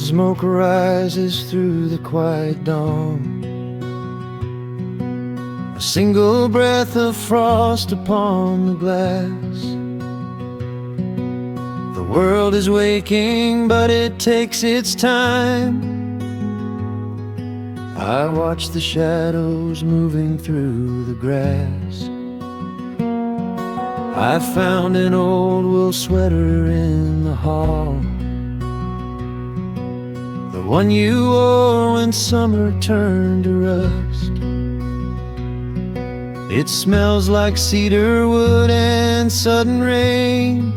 Smoke rises through the quiet dawn, a single breath of frost upon the glass. The world is waking, but it takes its time. I watch the shadows moving through the grass. I found an old wool sweater in the hall, the one you wore when summer turned to rust. It smells like cedar wood and sudden rain,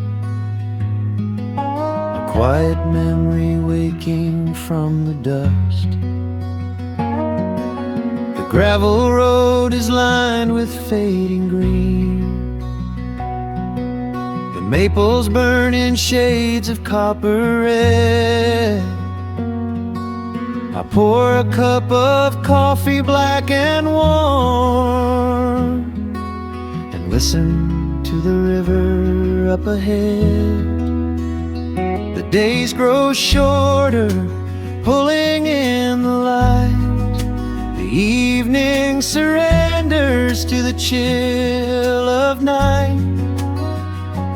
a quiet memory waking from the dust. The gravel road is lined with fading green, the maples burn in shades of copper red. I pour a cup of coffee black and warm, and listen to the river up ahead. The days grow shorter, pulling in the light. The evening surrenders to the chill of night.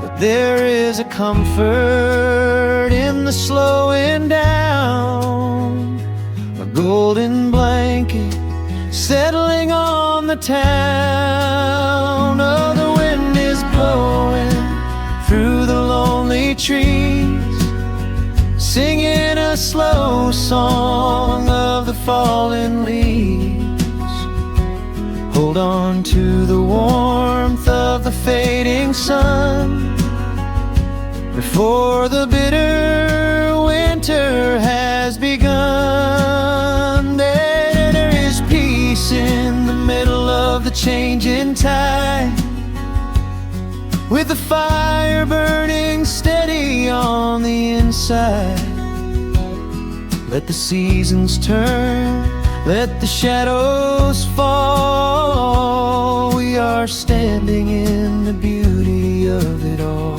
But there is a comfort in the slowing down, a golden blanket settling on the town. Oh, the wind is blowing through the lonely trees, singing a slow song of the fallen leaves. Hold on to the warmth of the fading sun before the bitter winter has begun. There is peace in the middle of the changing tide, with the fire burning steady on the inside. Let the seasons turn, let the shadows fall. We are standing in the beauty of it all.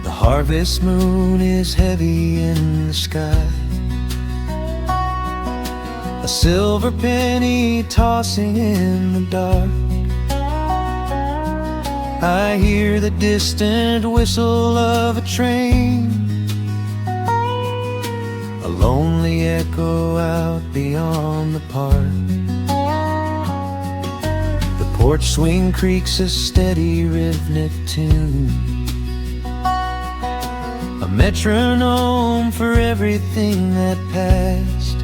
The harvest moon is heavy in the sky, a silver penny tossing in the dark. I hear the distant whistle of a train, a lonely echo out beyond the park. The porch swing creaks a steady rhythmic tune, a metronome for everything that passed.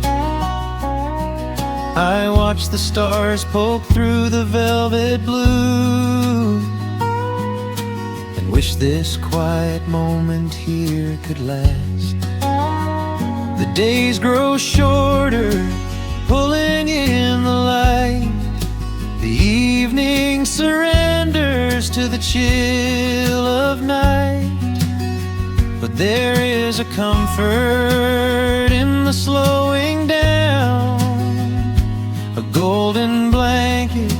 I watch the stars poke through the velvet blue, and wish this quiet moment here could last. The days grow shorter, pulling in the light. The evening surrenders to the chill of night. But there is a comfort in the slowing down, a golden blanket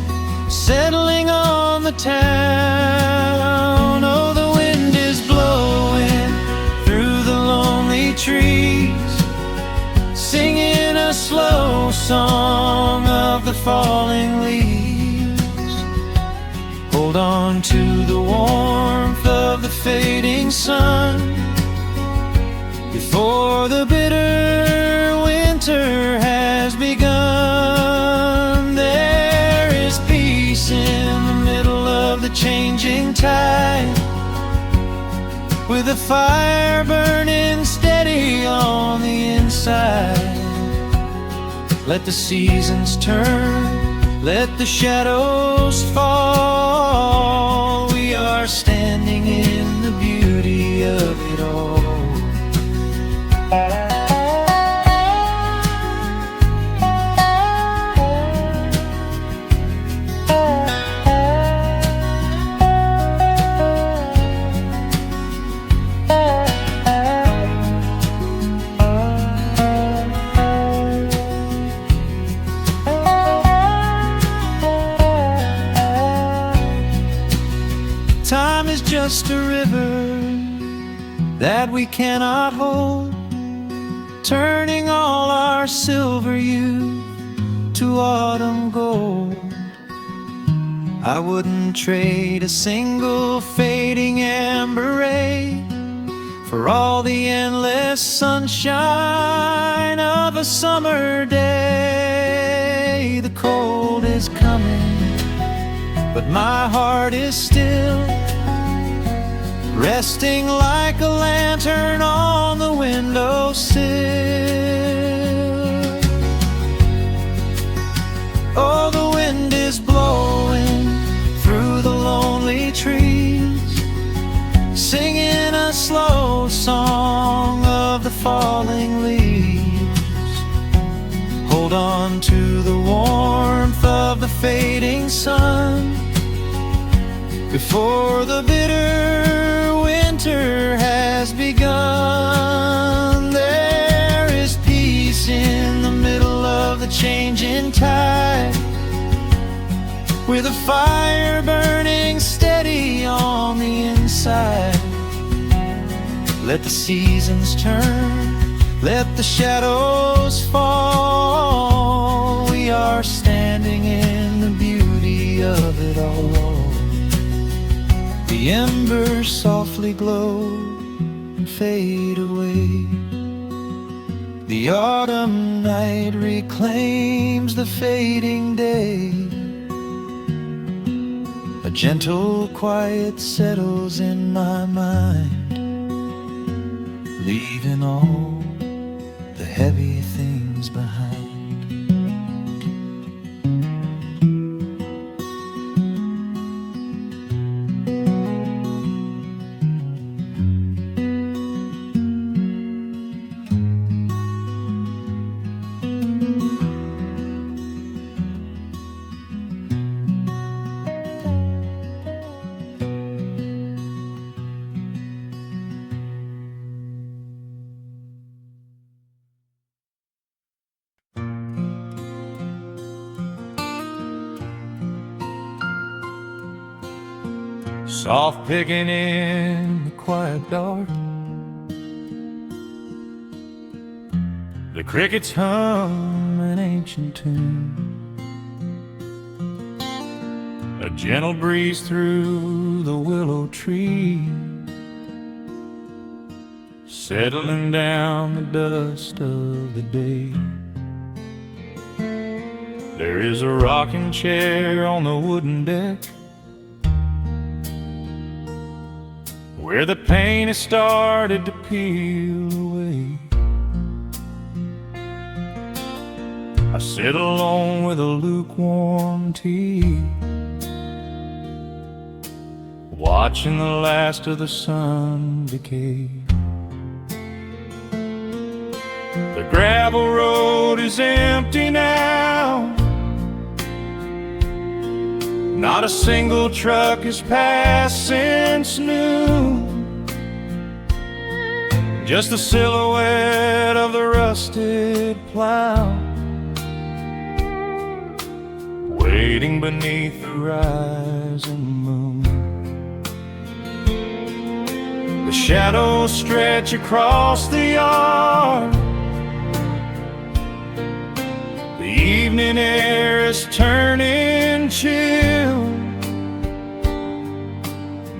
settling on the town. Oh, the wind is blowing through the lonely trees, singing a slow song of the falling leaves. Hold on to the warmth of the fading sun before the bitter winter has begun. There is peace in the middle of the changing tide, with a fire burning steady on the inside. Let the seasons turn, let the shadows fall. We are standing in the beauty of it all. that we cannot hold, turning all our silver youth to autumn gold. I wouldn't trade a single fading amber ray for all the endless sunshine of a summer day. The cold is coming, but my heart is still resting like a lantern on the windowsill. Oh, the wind is blowing through the lonely trees, singing a slow song of the falling leaves. Hold on to the warmth of the fading sun before the bitter winter has begun. There is peace in the middle of the changing tide, with a fire burning steady on the inside. Let the seasons turn, let the shadows fall. We are standing in the beauty of it all. The embers softly glow and fade away. The autumn night reclaims the fading day. A gentle quiet settles in my mind, leaving all the heavy things behind. Soft picking in the quiet dark, the crickets hum an ancient tune. A gentle breeze through the willow tree, settling down the dust of the day. There is a rocking chair on the wooden deck, where the paint has started to peel away. I sit alone with a lukewarm tea, watching the last of the sun decay. The gravel road is empty now, not a single truck has passed since noon. Just the silhouette of the rusted plow, waiting beneath the rising moon. The shadows stretch across the yard, the evening air is turning chill,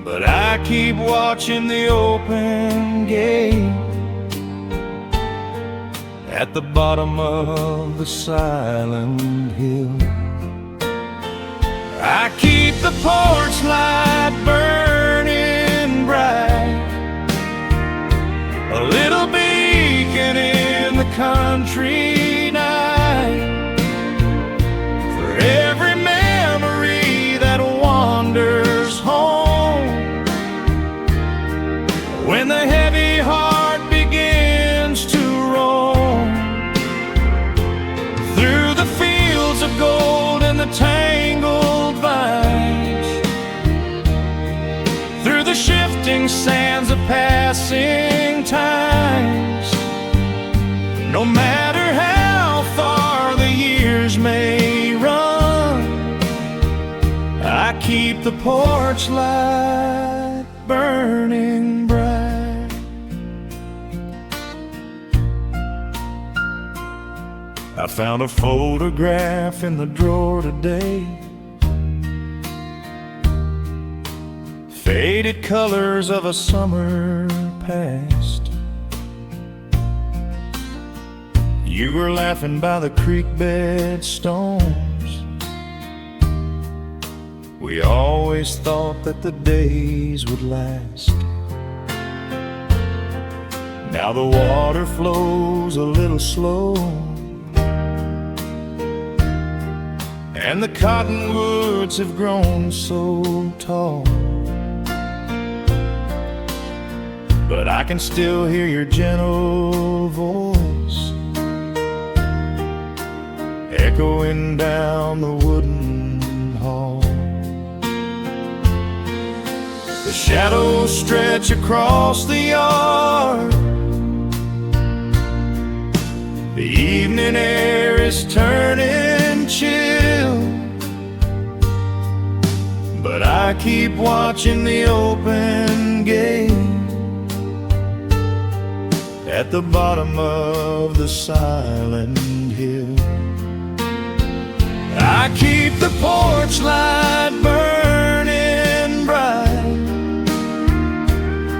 but I keep watching the open gate at the bottom of the silent hill. I keep the porch light burning bright, a little beacon in the country night, for every memory that wanders home. When the heavy heart begins to roam through the fields of gold and the tangled vines, through the shifting sands of passing times, no matter how far the years may run, I keep the porch light burning bright. I found a photograph in the drawer today, faded colors of a summer past. You were laughing by the creek bed stones. We always thought that the days would last. Now the water flows a little slow, and the cottonwoods have grown so tall. But I can still hear your gentle voice echoing down the wooden hall. The shadows stretch across the yard. The evening air is turning chill, but I keep watching the open gate at the bottom of the silent hill. I keep the porch light burning bright,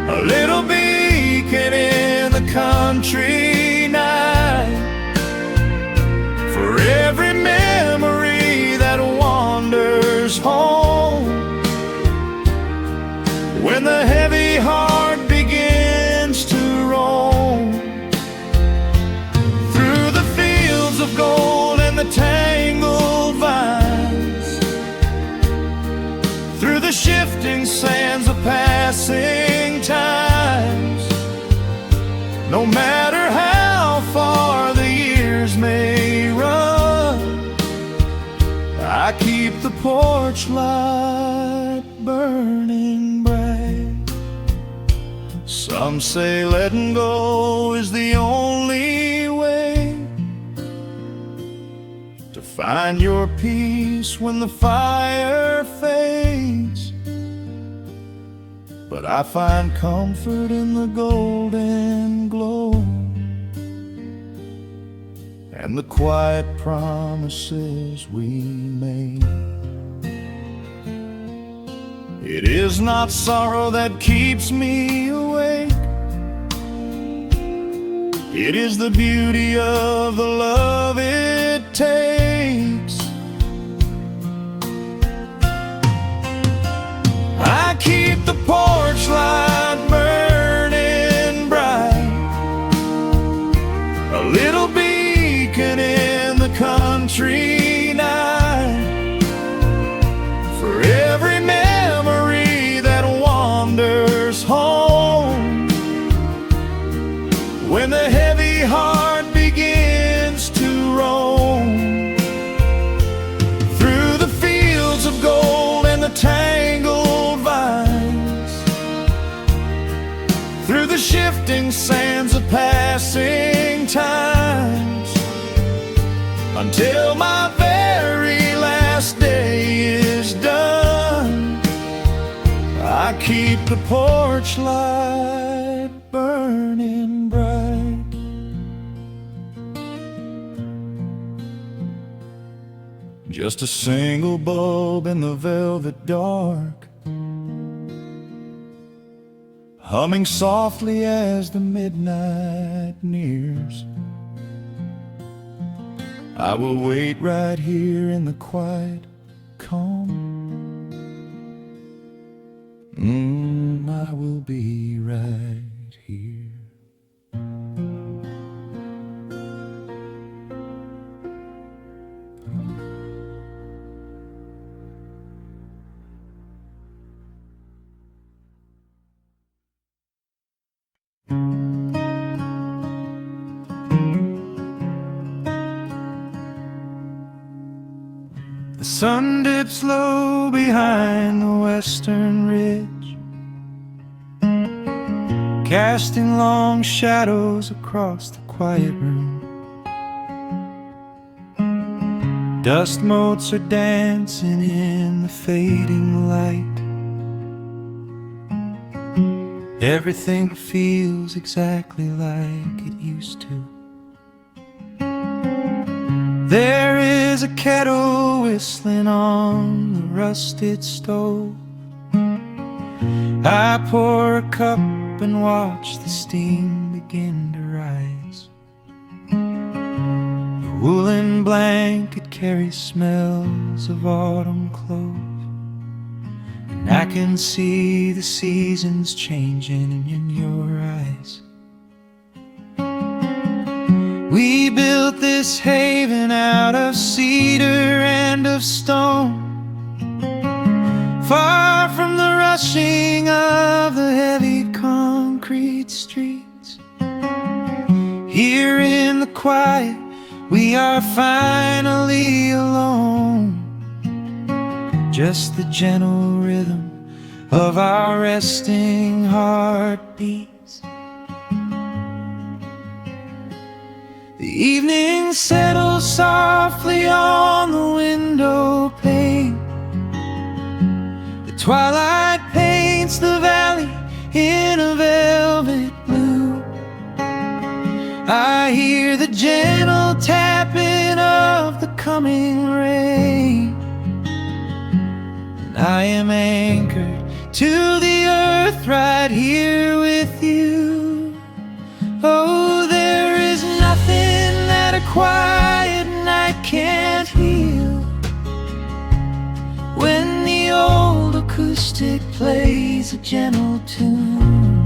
a little beacon in the country night, for every memory that wanders home. When the heavy heart begins to roam through the fields of gold and the tangled vines, through the shifting sands of passing times, no matter how far the years may run, I keep the porch light burning bright. Some say letting go is the only way to find your peace when the fire fades, but I find comfort in the golden glow and the quiet promises we made. It is not sorrow that keeps me awake, it is the beauty of the love it takes. I keep the porch light burning bright, a little beacon in the country night, for every memory that wanders home. When the heavy heart begins to roam through the fields of gold and the tangled vines, through the shifting sands of passing times, until my very last day is done, I keep the porch light burning bright. Just a single bulb in the velvet dark, humming softly as the midnight nears. I will wait right here in the quiet calm. I will be right here. The sun dips low behind the western ridge, casting long shadows across the quiet room. Dust motes are dancing in the fading light. Everything feels exactly like it used to. There is a kettle whistling on the rusted stove. I pour a cup and watch the steam begin to rise. The woolen blanket carries smells of autumn clothes, and I can see the seasons changing in your eyes. We built this haven out of cedar and of stone, far from the rushing of the heavy concrete streets. Here in the quiet, we are finally alone. Just the gentle rhythm of our resting heartbeats. The evening settles softly on the window pane. The twilight paints the valley in a velvet blue. I hear the gentle tapping of the coming rain, and I am anchored to the earth right here with you. Oh, there is nothing that a quiet night can't heal, when the old acoustic plays a gentle tune.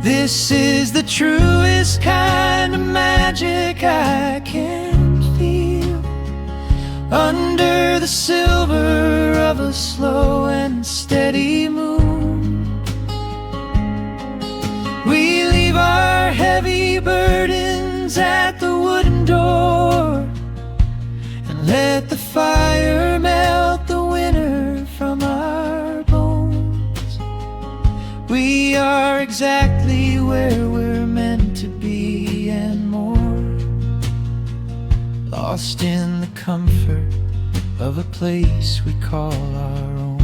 This is the truest kind of magic I can feel, under the silver of a slow and steady moon. We leave our heavy burdens at the wooden door, and let the fire melt the winter from our bones. We are exactly where we're meant to be and more, lost in the comfort of a place we call our own.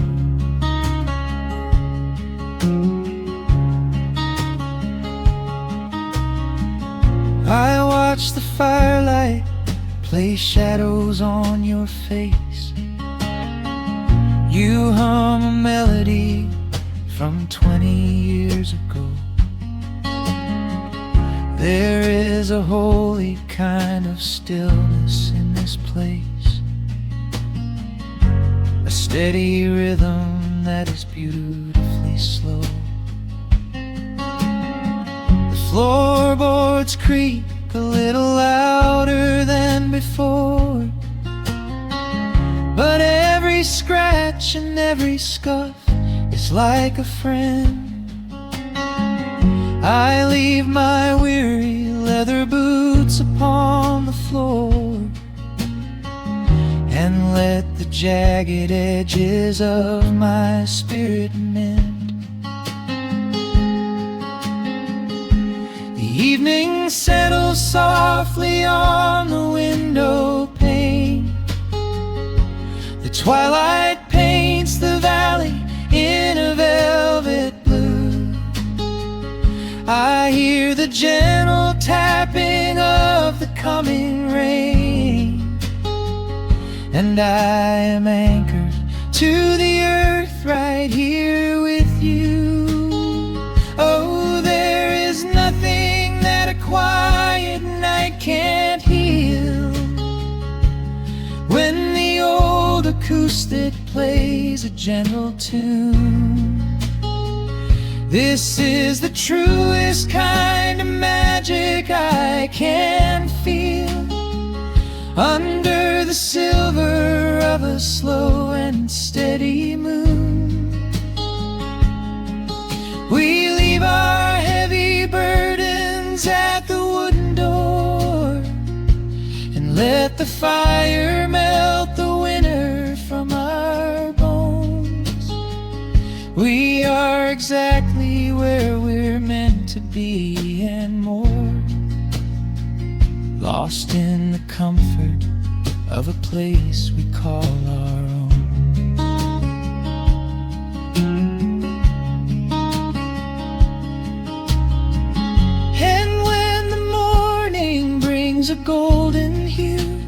I watch the firelight play shadows on your face. You hum a melody from 20 years ago. There is a holy kind of stillness in this place, a steady rhythm that is beautifully slow. The floorboards creak a little louder than before, but every scratch and every scuff is like a friend. I leave my weary leather boots upon the floor, and let the jagged edges of my spirit mend. The evening settles softly on the window pane. The twilight paints the valley in a velvet blue. I hear the gentle tapping of the coming rain, and I am anchored to the earth right here with you. Oh, there is nothing that a quiet night can't heal, when the old acoustic plays a gentle tune. This is the truest kind of magic I can feel, under the silver of a slow and steady moon. We leave our heavy burdens at the wooden door, and let the fire melt the winter from our bones. We are exactly where we're meant to be and more, lost in the comfort of a place we call our own. And when the morning brings wings a golden hue.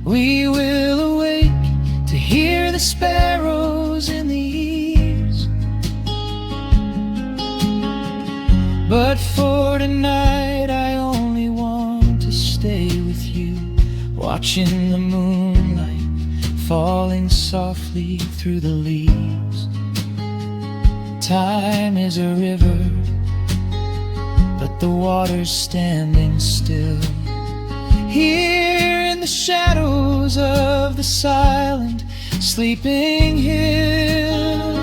We will awake to hear the sparrows in the eaves. But for tonight I only want to stay with you, watching the moonlight falling softly through the leaves. Time is a river, but the water's standing still. Here in the shadows of the silent, sleeping hill.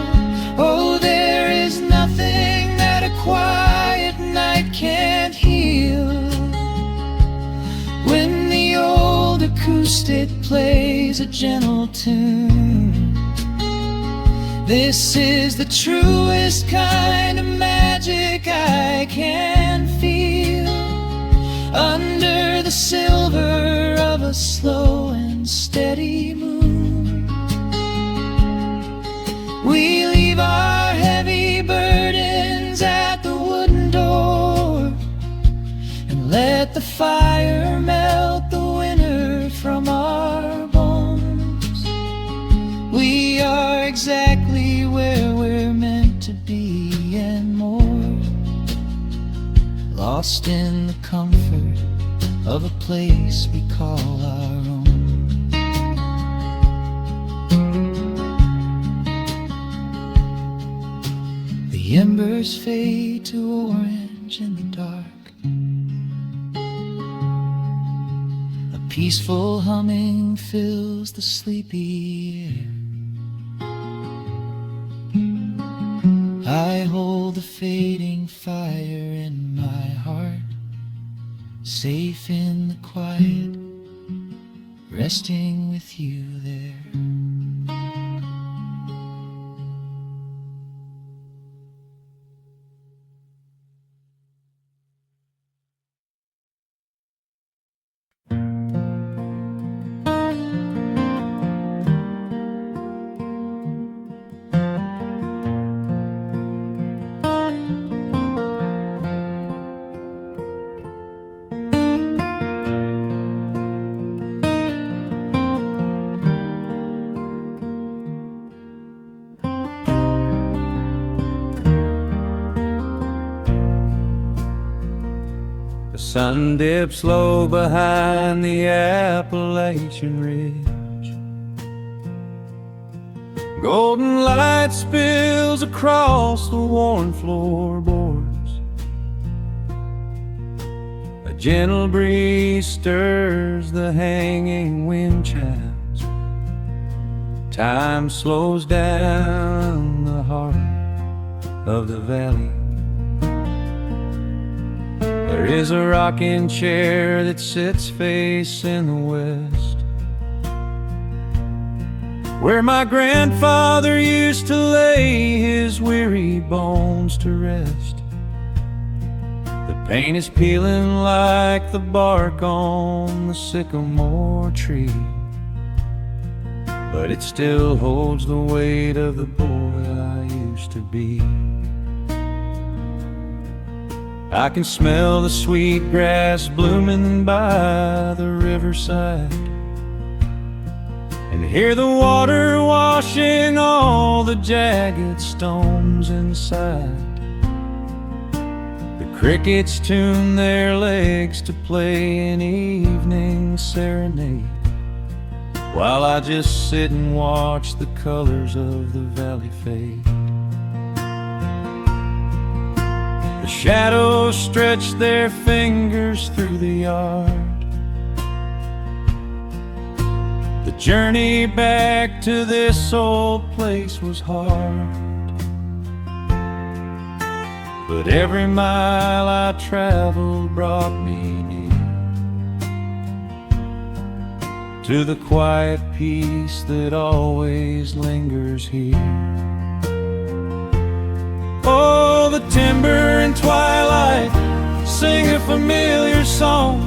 Oh, there is nothing that a quiet night can't heal. When the old acoustic plays a gentle tune, this is the truest kind of magic I can feel. Under the silver of a slow and steady moon, we leave our heavy burdens at the wooden door, and let the fire melt the winter from our bones. We are exactly where we're meant to be and more, lost in the comfort of a place we call our own. The embers fade to orange in the dark. A peaceful humming fills the sleepy air. I hold the fading fire in my heart, safe in the quiet, resting with you there. The sun dips low behind the Appalachian Ridge. Golden light spills across the worn floorboards. A gentle breeze stirs the hanging wind chimes. Time slows down the heart of the valley. There is a rocking chair that sits facing the west, where my grandfather used to lay his weary bones to rest. The paint is peeling like the bark on the sycamore tree, but it still holds the weight of the boy I used to be. I can smell the sweet grass blooming by the riverside, and hear the water washing all the jagged stones inside. The crickets tune their legs to play an evening serenade, while I just sit and watch the colors of the valley fade. The shadows stretch their fingers through the yard. The journey back to this old place was hard, but every mile I traveled brought me near to the quiet peace that always lingers here. Oh, the timber and twilight sing a familiar song,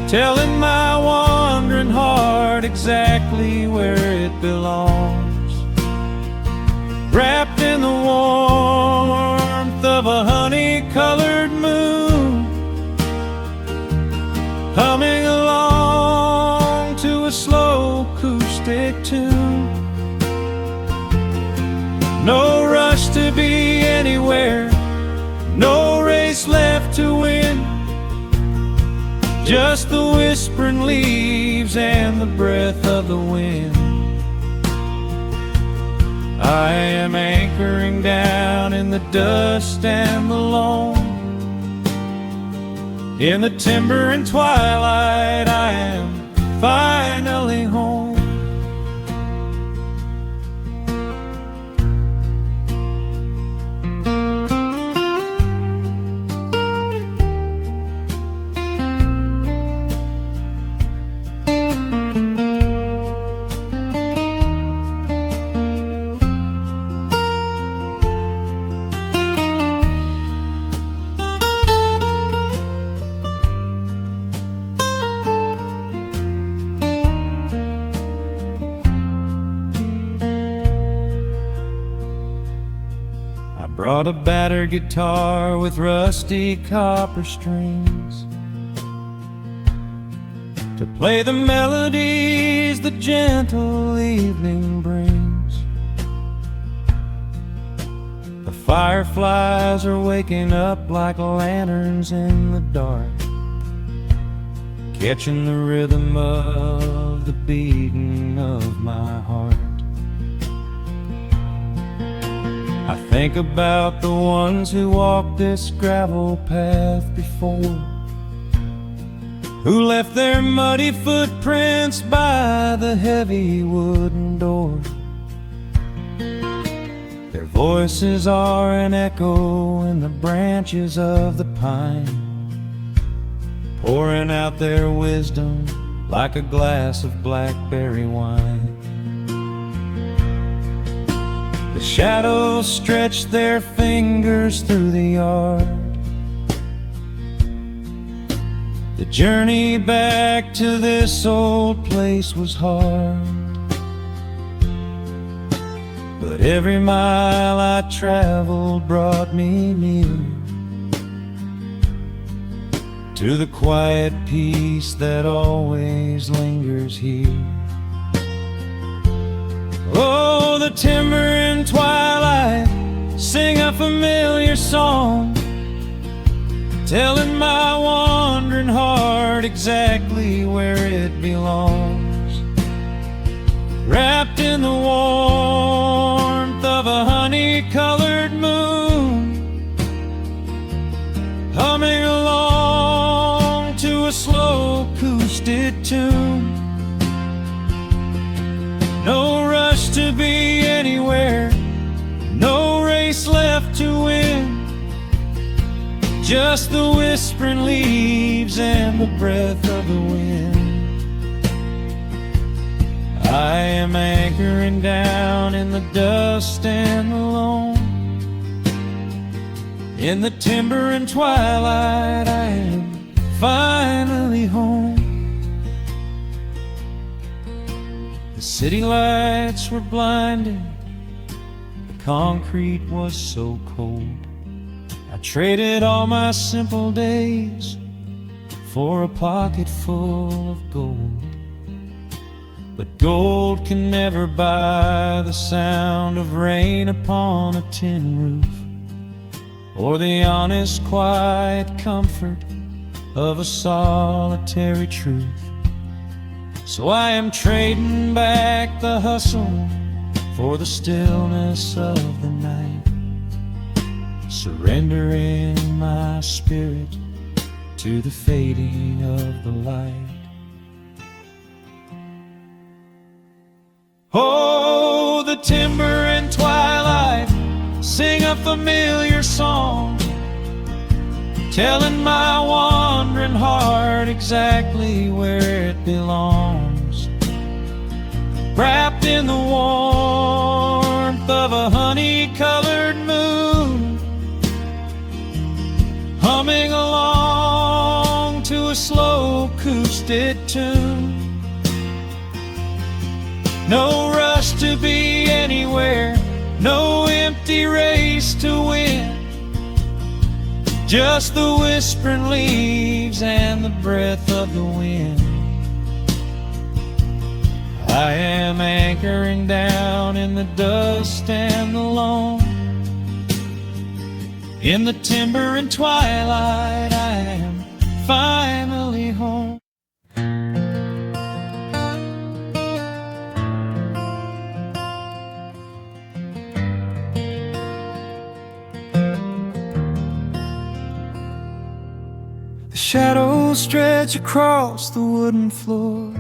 telling my wandering heart exactly where it belongs. Wrapped in the warmth of a honey-colored moon, just the whispering leaves and the breath of the wind. I am anchoring down in the dust and the loam. In the timber and twilight, I am finally home. Brought a battered guitar with rusty copper strings to play the melodies the gentle evening brings. The fireflies are waking up like lanterns in the dark, catching the rhythm of the beating of my heart. I think about the ones who walked this gravel path before, who left their muddy footprints by the heavy wooden door. Their voices are an echo in the branches of the pine, pouring out their wisdom like a glass of blackberry wine. The shadows stretch their fingers through the yard. The journey back to this old place was hard, but every mile I traveled brought me near to the quiet peace that always lingers here. Oh, the timber and twilight sing a familiar song, telling my wandering heart exactly where it belongs. Wrapped in the warmth of a honey-colored moon, humming along to a slow acoustic tune. No rush to be anywhere, no race left to win, just the whispering leaves and the breath of the wind. I am anchoring down in the dust and the loam. In the timber and twilight, I am finally home. The city lights were blinding, the concrete was so cold. I traded all my simple days for a pocket full of gold. But gold can never buy the sound of rain upon a tin roof, or the honest, quiet comfort of a solitary truth. So I am trading back the hustle for the stillness of the night, surrendering my spirit to the fading of the light. Oh, the timber and twilight sing a familiar song, telling my wandering heart exactly where it belongs. Wrapped in the warmth of a honey-colored moon, humming along to a slow acoustic tune. No rush to be anywhere, no empty race to win, just the whispering leaves and the breath of the wind. I am anchoring down in the dust and the loam. In the timber and twilight, I am finally home. The shadows stretch across the wooden floor.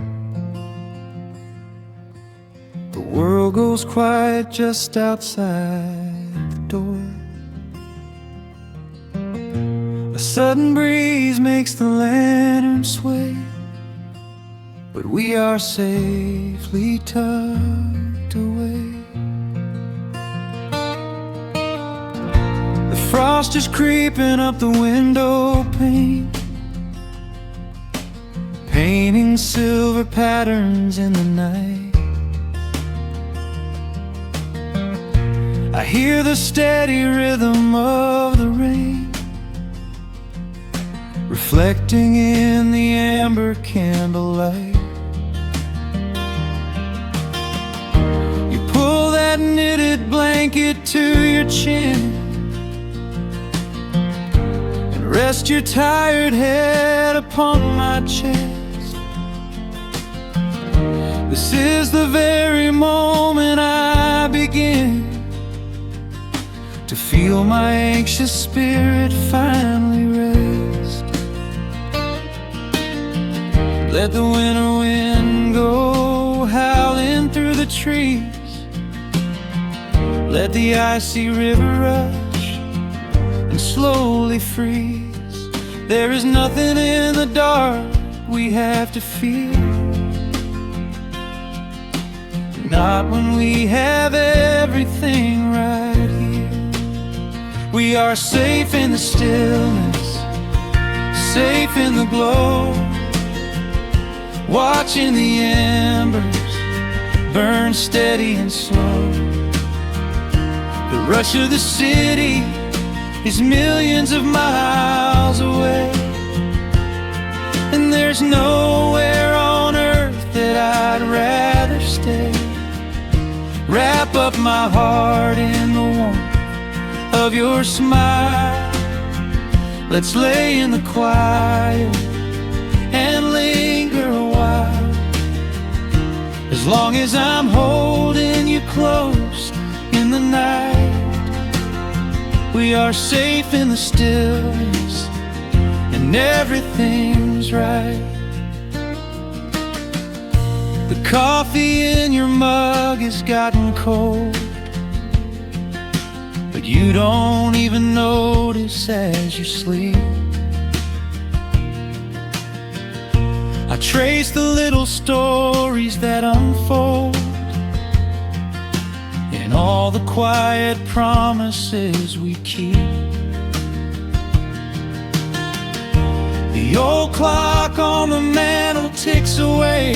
The world goes quiet just outside the door. A sudden breeze makes the lantern sway, but we are safely tucked away. The frost is creeping up the window pane, painting silver patterns in the night. I hear the steady rhythm of the rain, reflecting in the amber candlelight. You pull that knitted blanket to your chin and rest your tired head upon my chest. This is the very moment I begin to feel my anxious spirit finally rest. Let the winter wind go howling through the trees. Let the icy river rush and slowly freeze. There is nothing in the dark we have to fear, not when we have everything right here. We are safe in the stillness, safe in the glow, watching the embers burn steady and slow. The rush of the city is millions of miles away, and there's nowhere on earth that I'd rather stay. Wrap up my heart in the warmth of your smile. Let's lay in the quiet and linger a while. As long as I'm holding you close in the night, we are safe in the stillness and everything's right. The coffee in your mug has gotten cold, but you don't even notice as you sleep. I trace the little stories that unfold in all the quiet promises we keep. The old clock on the mantle ticks away,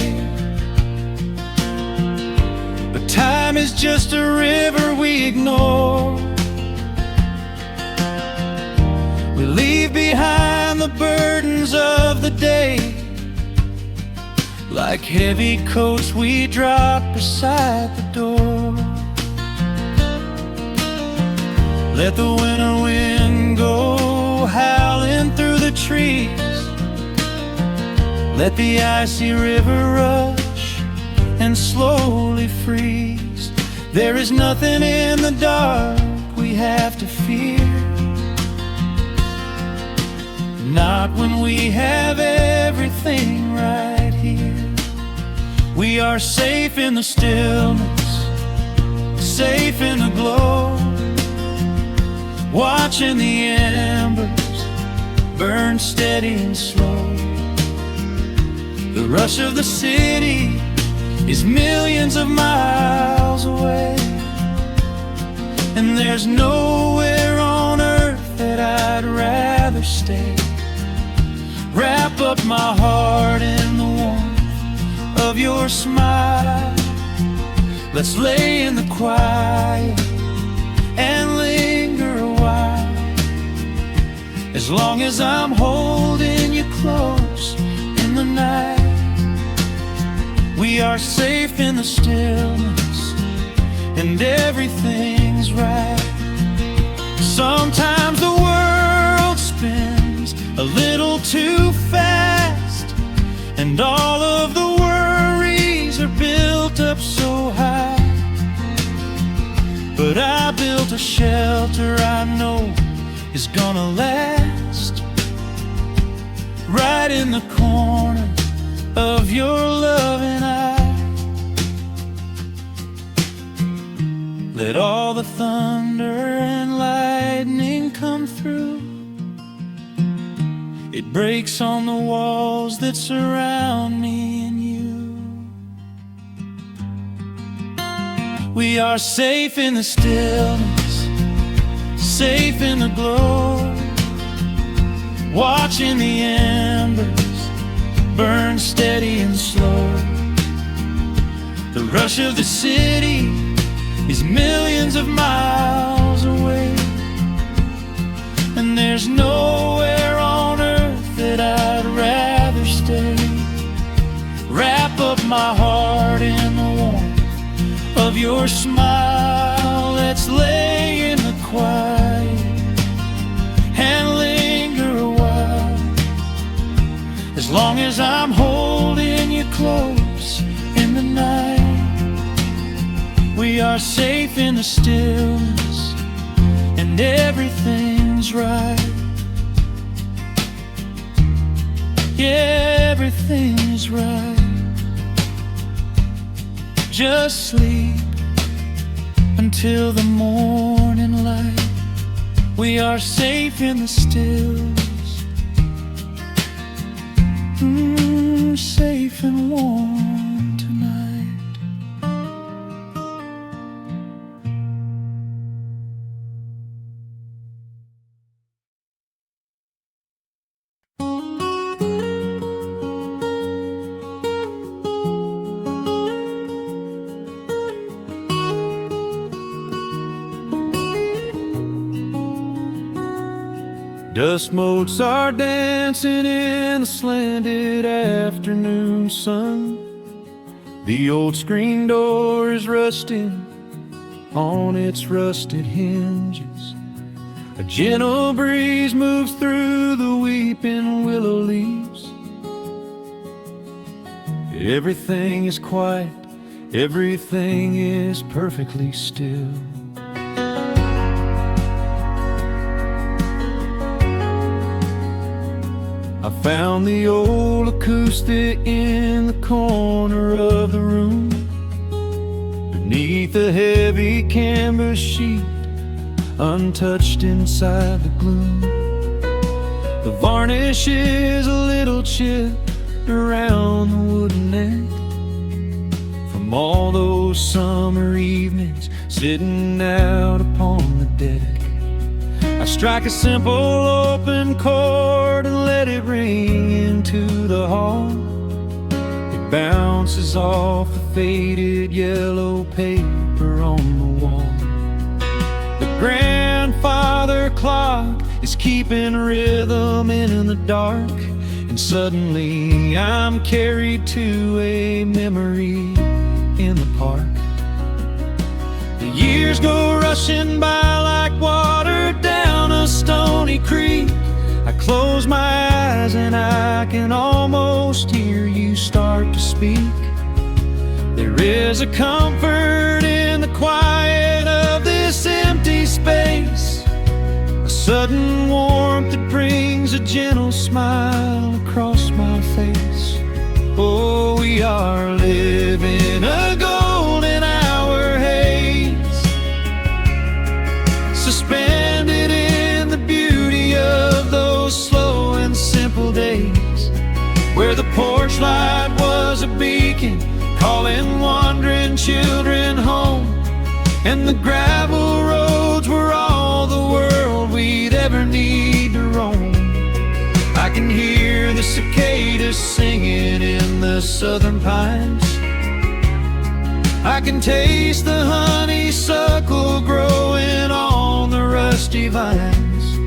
but time is just a river we ignore. We leave behind the burdens of the day, like heavy coats we drop beside the door. Let the winter wind go howling through the trees. Let the icy river rush and slowly freeze. There is nothing in the dark we have to fear, not when we have everything right here. We are safe in the stillness, safe in the glow, watching the embers burn steady and slow. The rush of the city is millions of miles away, and there's nowhere on earth that I'd rather stay. Wrap up my heart in the warmth of your smile. Let's lay in the quiet and linger a while. As long as I'm holding you close in the night, we are safe in the stillness and everything's right. Sometimes the world spins a little too last, right in the corner of your loving eye. Let all the thunder and lightning come through. It breaks on the walls that surround me and you. We are safe in the stillness, safe in the glow, watching the embers burn steady and slow. The rush of the city is millions of miles away, and there's nowhere on earth that I'd rather stay. Wrap up my heart in the warmth of your smile. Let's lay in the quiet and linger a while. As long as I'm holding you close in the night, we are safe in the stillness, and everything's right. Yeah, everything is right. Just sleep until the morning light. We are safe in the stillness, safe and warm tonight. Dust motes are dancing in the slanted afternoon sun. The old screen door is rusting on its rusted hinges. A gentle breeze moves through the weeping willow leaves. Everything is quiet, everything is perfectly still. I found the old acoustic in the corner of the room, beneath a heavy canvas sheet, untouched inside the gloom. The varnish is a little chipped around the wooden neck, from all those summer evenings sitting out upon the deck. I strike a simple open chord and let it ring into the hall. It bounces off the faded yellow paper on the wall. The grandfather clock is keeping rhythm in the dark, and suddenly I'm carried to a memory in the park. The years go rushing by like water down a stony creek. I close my eyes and I can almost hear you start to speak. There is a comfort in the quiet of this empty space, a sudden warmth that brings a gentle smile across my face. Oh, we are living a golden hour haze, suspended in the beauty of those slow and simple days, where the porch light was a beacon calling wandering children home, and the gravel roads were all the world we'd ever need to roam. I can hear the cicadas singing in the southern pines. I can taste the honeysuckle growing on the rusty vines.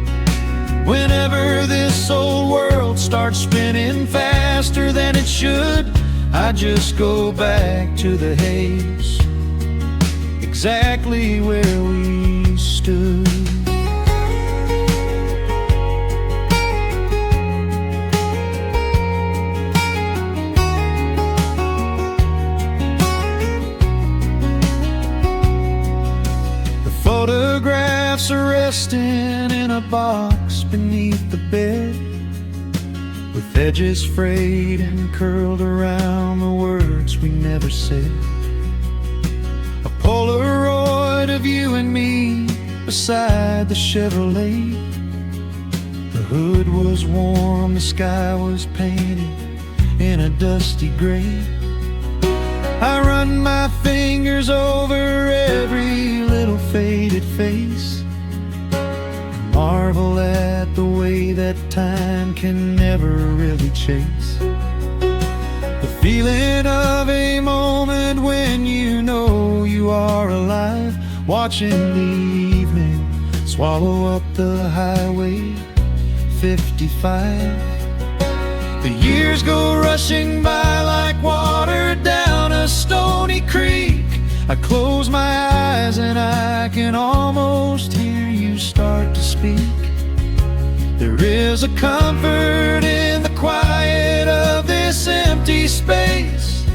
Whenever this old world starts spinning faster than it should, I just go back to the haze, exactly where we stood. The photographs are resting in a box beneath beneath the bed, with edges frayed and curled around the words we never said. A Polaroid of you and me beside the Chevrolet. The hood was warm, the sky was painted in a dusty gray. I run my fingers over every little faded face, marvel at the way that time can never really chase. The feeling of a moment when you know you are alive, watching the evening swallow up the highway 55. The years go rushing by like water down a stony creek. I close my eyes and I can almost hear you start to speak. There is a comfort in the quiet of this empty space,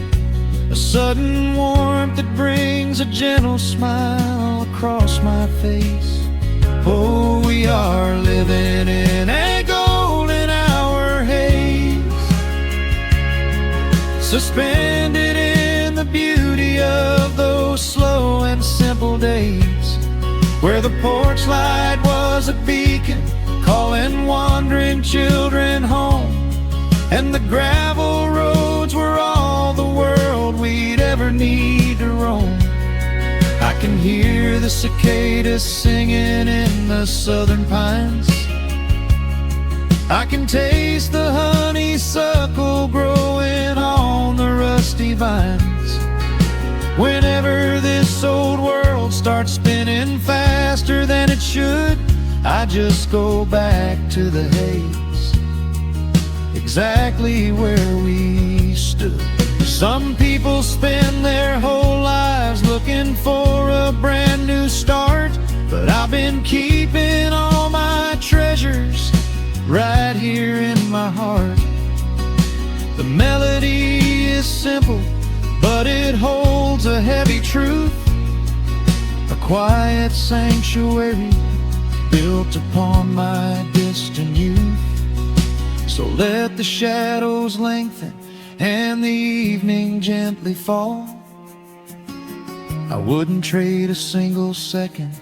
a sudden warmth that brings a gentle smile across my face. Oh, we are living in a golden hour haze, suspended in the beauty of those slow and simple days, where the porch light was a beacon calling wandering children home, and the gravel roads were all the world we'd ever need to roam. I can hear the cicadas singing in the southern pines. I can taste the honeysuckle growing on the rusty vines. Whenever this old world starts spinning faster than it should, I just go back to the haze, exactly where we stood. Some people spend their whole lives looking for a brand new start, but I've been keeping all my treasures right here in my heart. The melody is simple, but it holds a heavy truth, a quiet sanctuary built upon my distant youth. So let the shadows lengthen and the evening gently fall. I wouldn't trade a single second,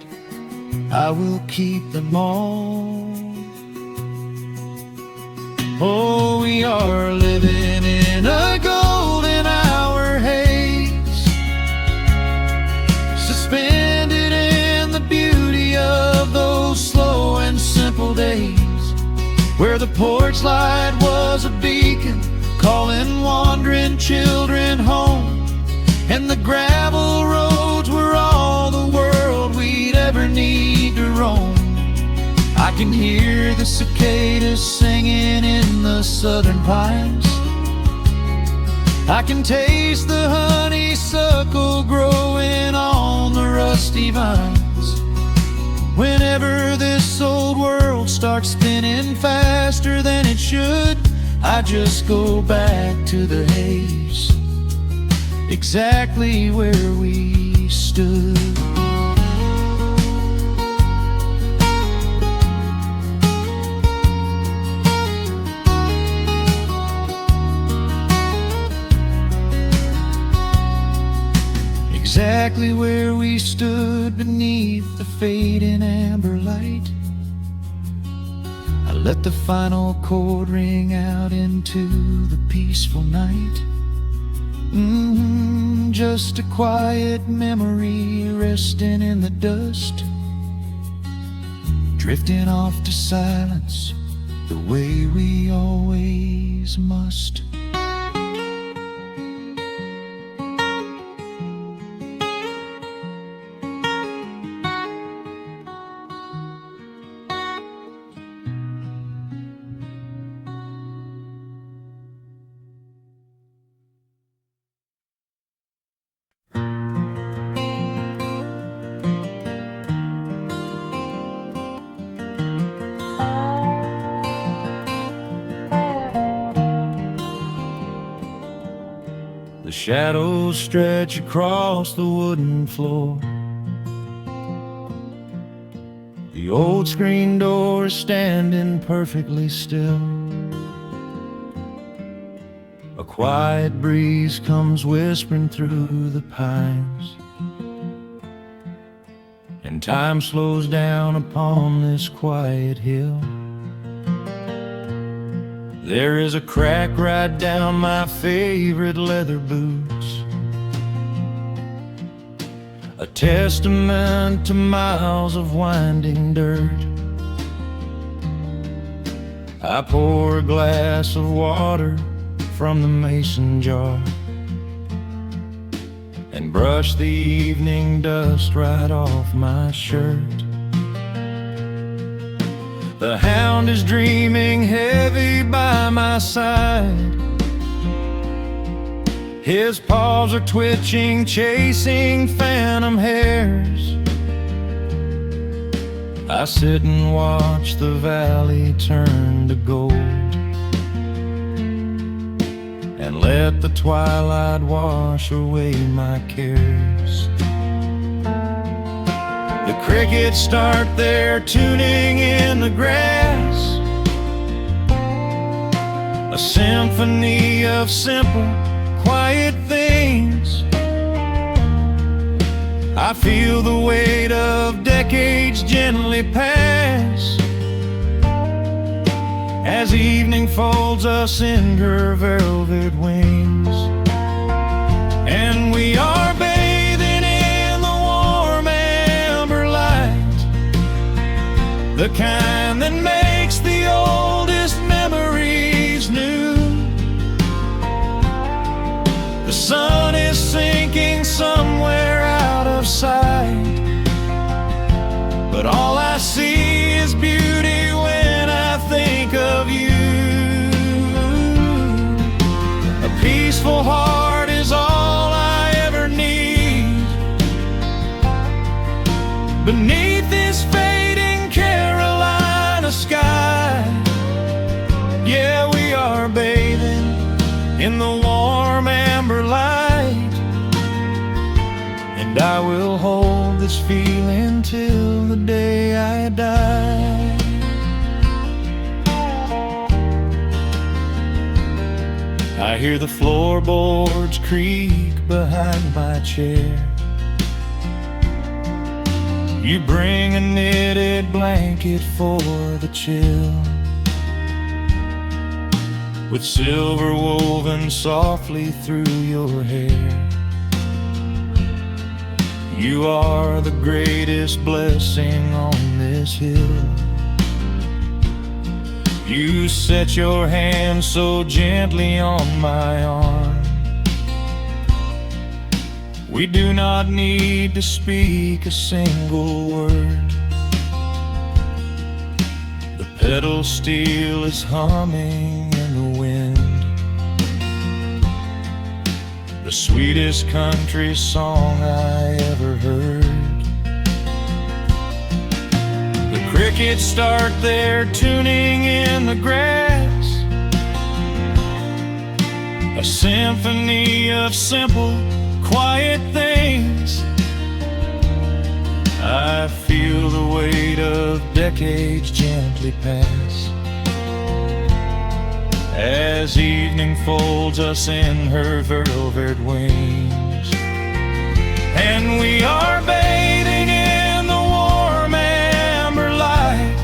I will keep them all. Oh, we are living in a golden hour haze, suspended in the beauty of those slow and simple days, where the porch light was a beacon calling wandering children home, and the gravel roads were all the world we'd ever need to roam. I can hear the cicadas singing in the southern pines. I can taste the honeysuckle growing on the rusty vines. Whenever this old world starts spinning faster than it should, I just go back to the haze, exactly where we stood. Exactly where we stood beneath the fading amber light. I let the final chord ring out into the peaceful night. Just a quiet memory resting in the dust, drifting off to silence the way we always must. The shadows stretch across the wooden floor. The The old screen door is standing perfectly still. A quiet breeze comes whispering through the pines, and time slows down upon this quiet hill. There is a crack right down my favorite leather boots, a testament to miles of winding dirt. I pour a glass of water from the mason jar and brush the evening dust right off my shirt. The hound is dreaming heavy by my side. His paws are twitching, chasing phantom hares. I sit and watch the valley turn to gold, and let the twilight wash away my cares. The crickets start their tuning in the grass, a symphony of simple, quiet things. I feel the weight of decades gently pass, as evening folds us in her velvet wings. And we are bathing in the warm amber light, the kind that makes the oldest memories new. The sun is sinking somewhere out of sight, but all I see is beauty when I think of you. A peaceful heart is all I ever need beneath this fading Carolina sky. Yeah, we are bathing in the warm amber light, and I will hold this feeling till the day I die. I hear the floorboards creak behind my chair. You bring a knitted blanket for the chill, with silver woven softly through your hair. You are the greatest blessing on this hill. You set your hand so gently on my arm. We do not need to speak a single word. The pedal steel is humming in the wind, the sweetest country song I ever heard. The crickets start their tuning in the grass, a symphony of simple, quiet things. I feel the weight of decades gently pass, as evening folds us in her velvet wings. And we are bathing in the warm amber light,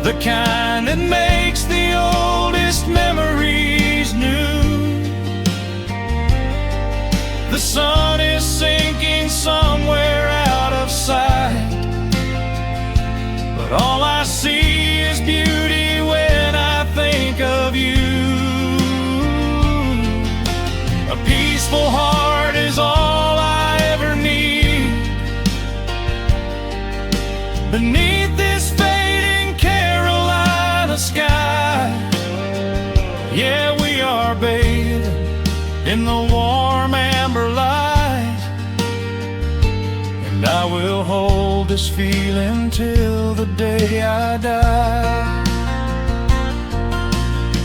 the kind that makes the oldest memories new. The sun is sinking somewhere out of sight, but all I see is beauty when I think of you. A peaceful heart is all I ever need beneath this fading Carolina sky. Yeah, we are bathing in the warm amber light, and I will hold this feeling till the day I die.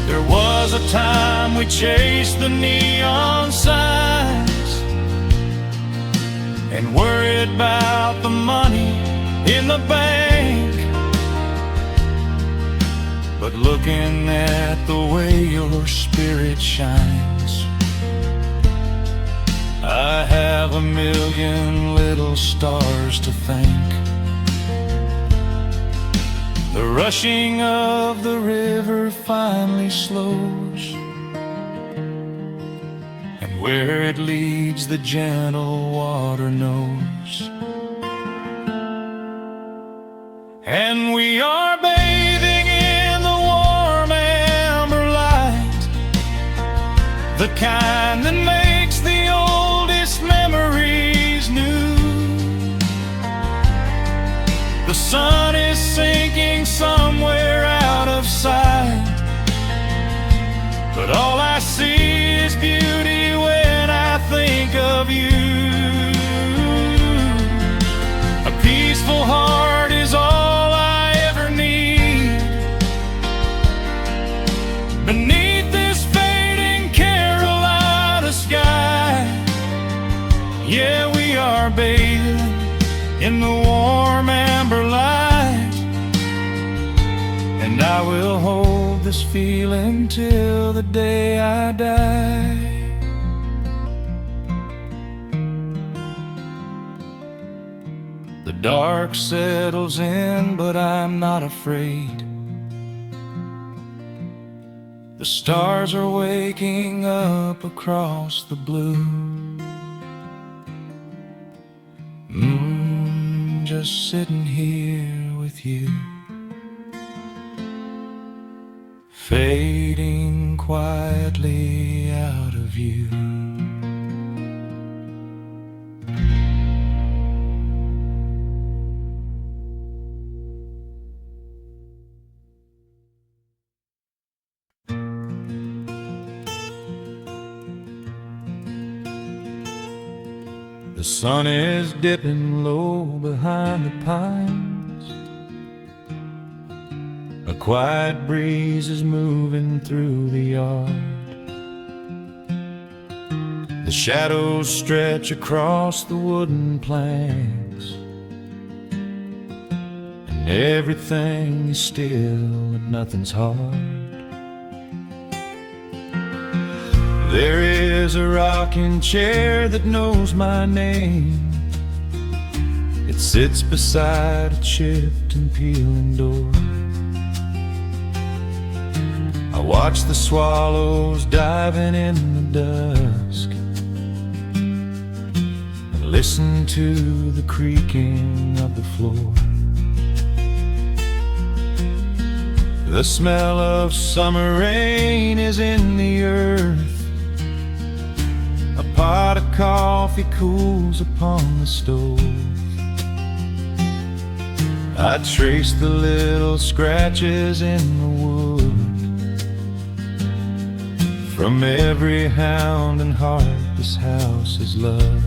There was a time we chased the neon signs and worried about the money in the bank, but looking at the way your spirit shines, I have a million little stars to thank. The rushing of the river finally slows, and where it leads the gentle water knows. And we are bathing in the warm amber light, the kind that makes the oldest memories new. The sun is sinking somewhere out of sight, but all I see is beauty when I think of you. A peaceful heart is all I ever need beneath this fading Carolina sky. Yeah, we are bathing in the warm amber light, and I will hold this feeling till the day I die. The dark settles in, but I'm not afraid. The stars are waking up across the blue. Just sitting here with you, fading quietly out of view. The sun is dipping low behind the pines. A quiet breeze is moving through the yard. The shadows stretch across the wooden planks, and everything is still and nothing's hard. There is a rocking chair that knows my name. It sits beside a chipped and peeling door. I watch the swallows diving in the dusk, and listen to the creaking of the floor. The smell of summer rain is in the earth. A pot of coffee cools upon the stove. I trace the little scratches in the wood from every hound and heart this house has loved.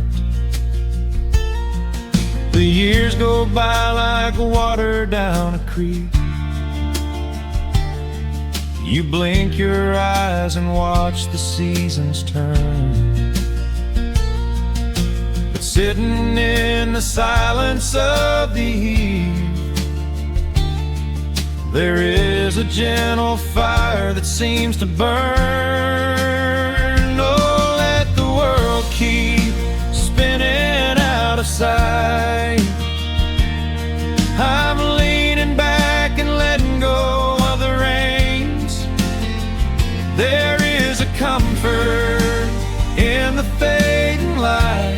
The years go by like water down a creek. You blink your eyes and watch the seasons turn. But sitting in the silence of the eve, there is a gentle fire that seems to burn. Oh, let the world keep spinning out of sight. I'm leaning back and letting go of the reins. There is a comfort in the fading light,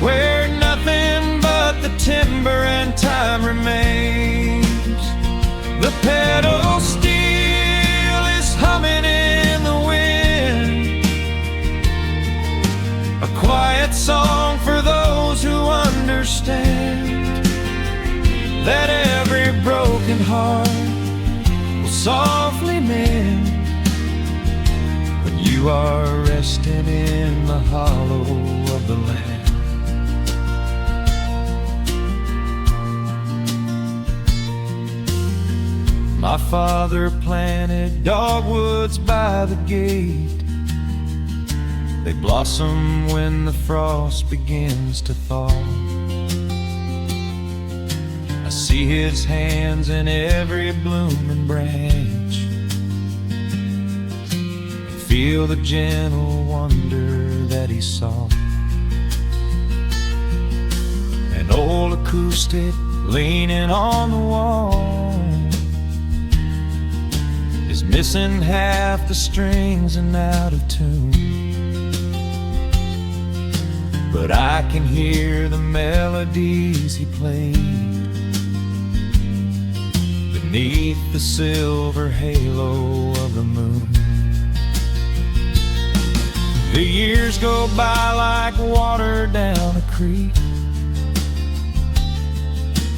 where nothing but the timber and time remains. The pedal steel is humming in the wind, a quiet song for those who understand that every broken heart will softly mend when you are resting in the hollow of the land. My father planted dogwoods by the gate. They blossom when the frost begins to thaw. I see his hands in every blooming branch, and feel the gentle wonder that he saw. An old acoustic leaning on the wall is missing half the strings and out of tune, but I can hear the melodies he played beneath the silver halo of the moon. The years go by like water down a creek.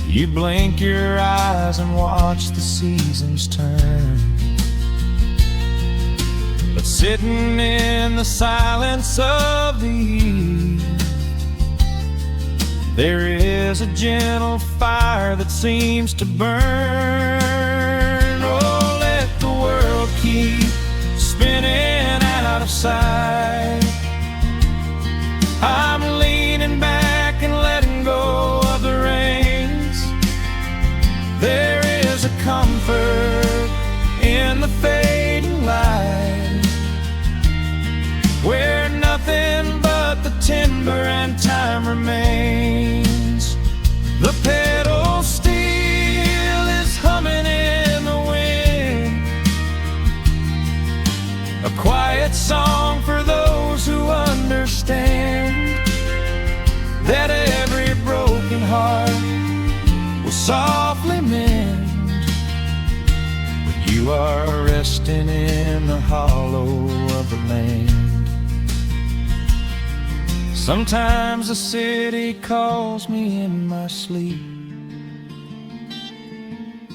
You blink your eyes and watch the seasons turn, but sitting in the silence of the eve, there is a gentle fire that seems to burn. Oh, let the world keep spinning out of sight. I'm leaning back and letting go of the reins. There is a comfort in the fading light, where nothing but the timber and time remains. The pedal steel is humming in the wind, a quiet song for those who understand that every broken heart will softly mend when you are resting in the hollow of the land. Sometimes the city calls me in my sleep,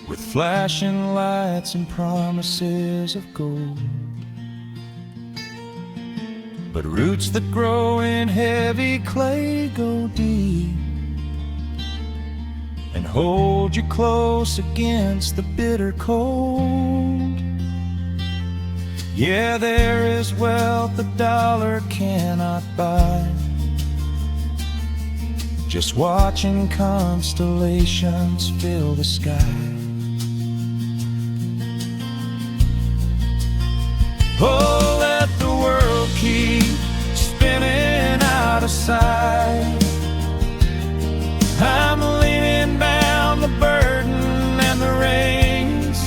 with flashing lights and promises of gold, but roots that grow in heavy clay go deep and hold you close against the bitter cold. Yeah, there is wealth a dollar cannot buy, just watching constellations fill the sky. Oh, let the world keep spinning out of sight. I'm leaning down the burden and the reins.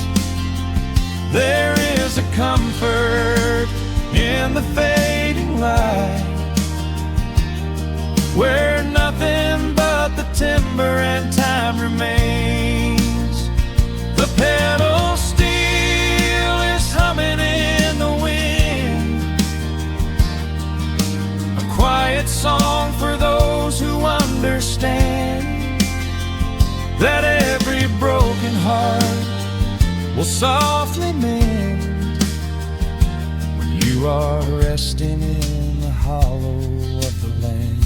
There is a comfort in the fading light, where nothing but the timber and time remains. The pedal steel is humming in the wind, a quiet song for those who understand that every broken heart will softly mend when you are resting in the hollow of the land.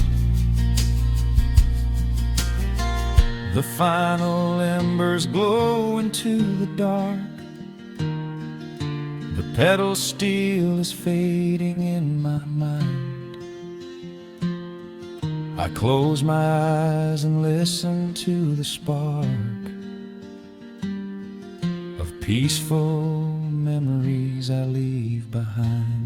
The final embers glow into the dark. The pedal steel is fading in my mind. I close my eyes and listen to the spark of peaceful memories I leave behind.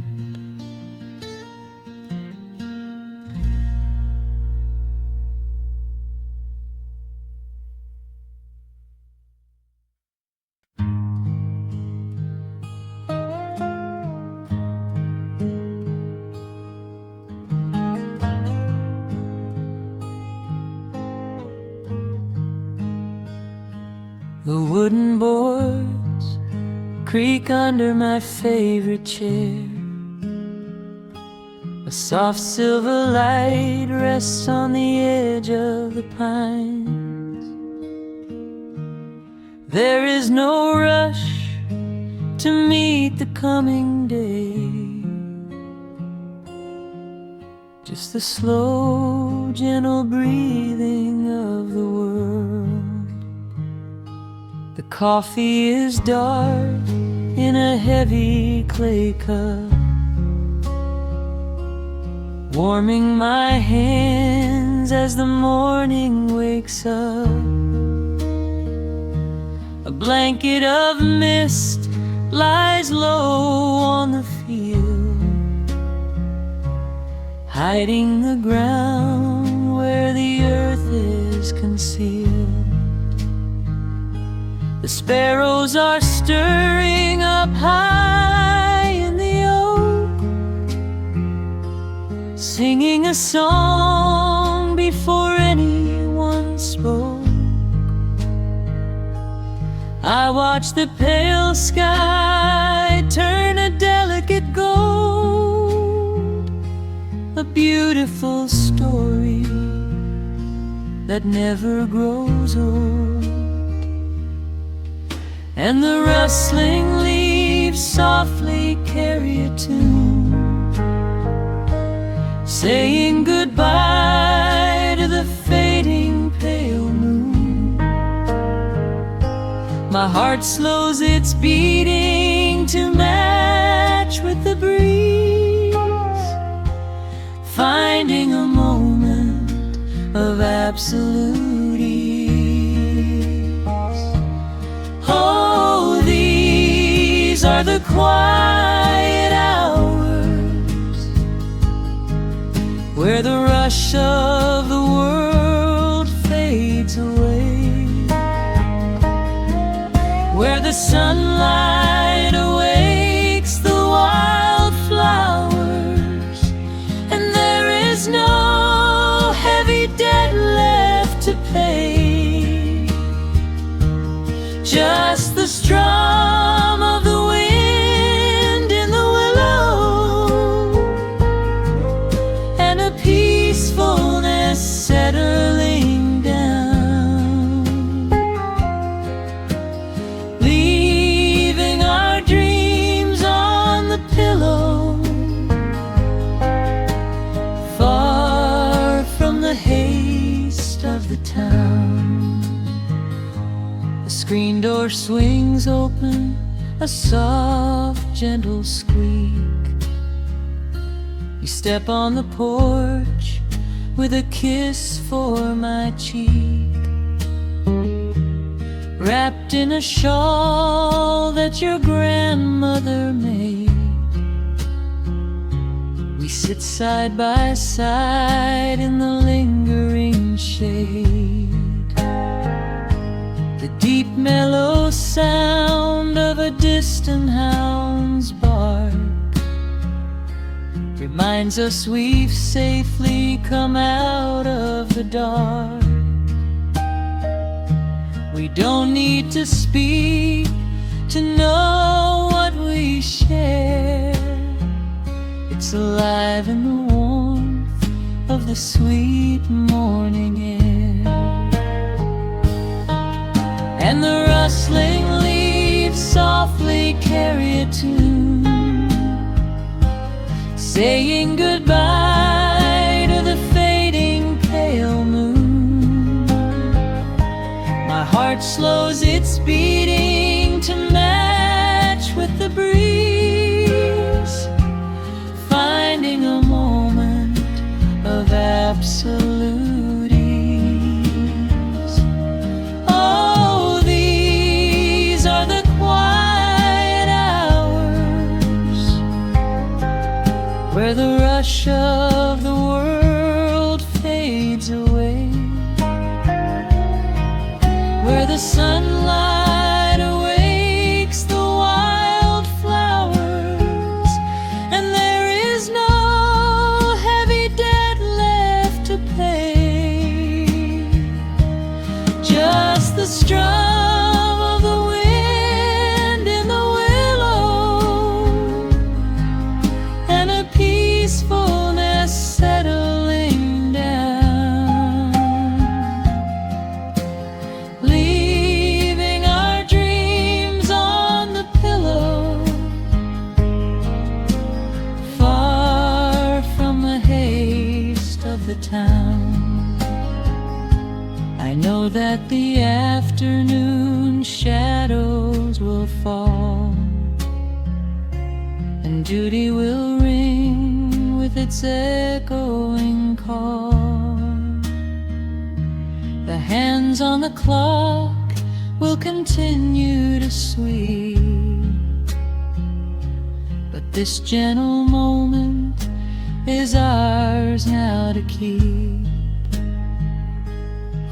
The wooden boards creak under my favorite chair. A soft silver light rests on the edge of the pines. There is no rush to meet the coming day, just the slow, gentle breathing of the world. The coffee is dark in a heavy clay cup, warming my hands as the morning wakes up. A blanket of mist lies low on the field, hiding the ground where the earth is concealed. The sparrows are stirring up high in the oak, singing a song before anyone spoke. I watch the pale sky turn a delicate gold, a beautiful story that never grows old. And the rustling leaves softly carry a tune, saying goodbye to the fading pale moon. My heart slows its beating to match with the breeze, finding a moment of absolute ease. Oh, these are the quiet hours where the rush of the world fades away, where the sunlight awakes the wildflowers, and there is no heavy debt left to pay, just the strum of the wind in the willow, and a peacefulness settling down, leaving our dreams on the pillow, far from the haste of the town. The screen door swings open, a soft, gentle squeak. You step on the porch with a kiss for my cheek, wrapped in a shawl that your grandmother made. We sit side by side in the lingering shade. The deep mellow sound of a distant hound's bark reminds us we've safely come out of the dark. We don't need to speak to know what we share. It's alive in the warmth of the sweet morning air. And the rustling leaves softly carry a tune, saying goodbye to the fading pale moon. My heart slows its beating to match with the breeze, finding a moment of absolute ease. Oh, these are the quiet hours where the rush of the world fades away, where the sunlight awakes the wildflowers, and there is no heavy debt left to pay, just the strum of the wind in the willow, and a peacefulness settling down, leaving our dreams on the pillow, far from the haste of the town. I know that the afternoon shadows will fall, and duty will ring with its echoing call. The hands on the clock will continue to sweep. But this gentle moment is ours now to keep.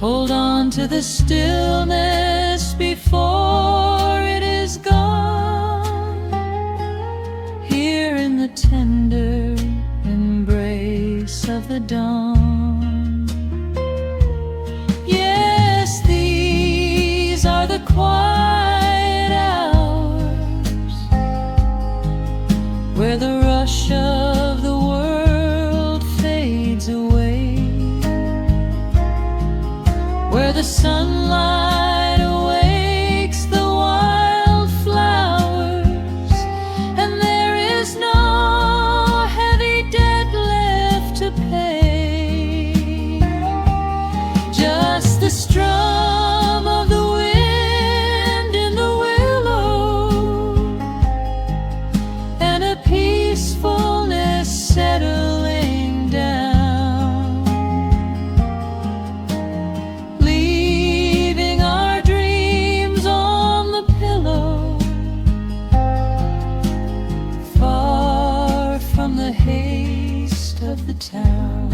Hold on to the stillness before it is gone. Here in the tender embrace of the dawn. Yes, these are the quiet hours where the rush of the world fades away, where the sunlight awakes the wildflowers, and there is no heavy debt left to pay. Just the strum of the wind in the willow, and a peacefulness settling down, leaving our dreams on the pillow, far from the haste of the town.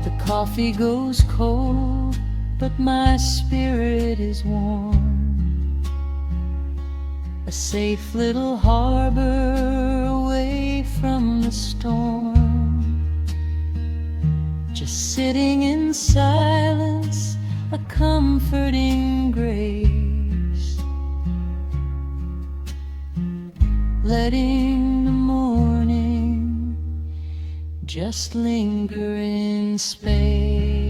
The coffee goes cold, but my spirit is warm. A safe little harbor away from the storm. Just sitting in silence, a comforting grace, letting the morning just linger in space.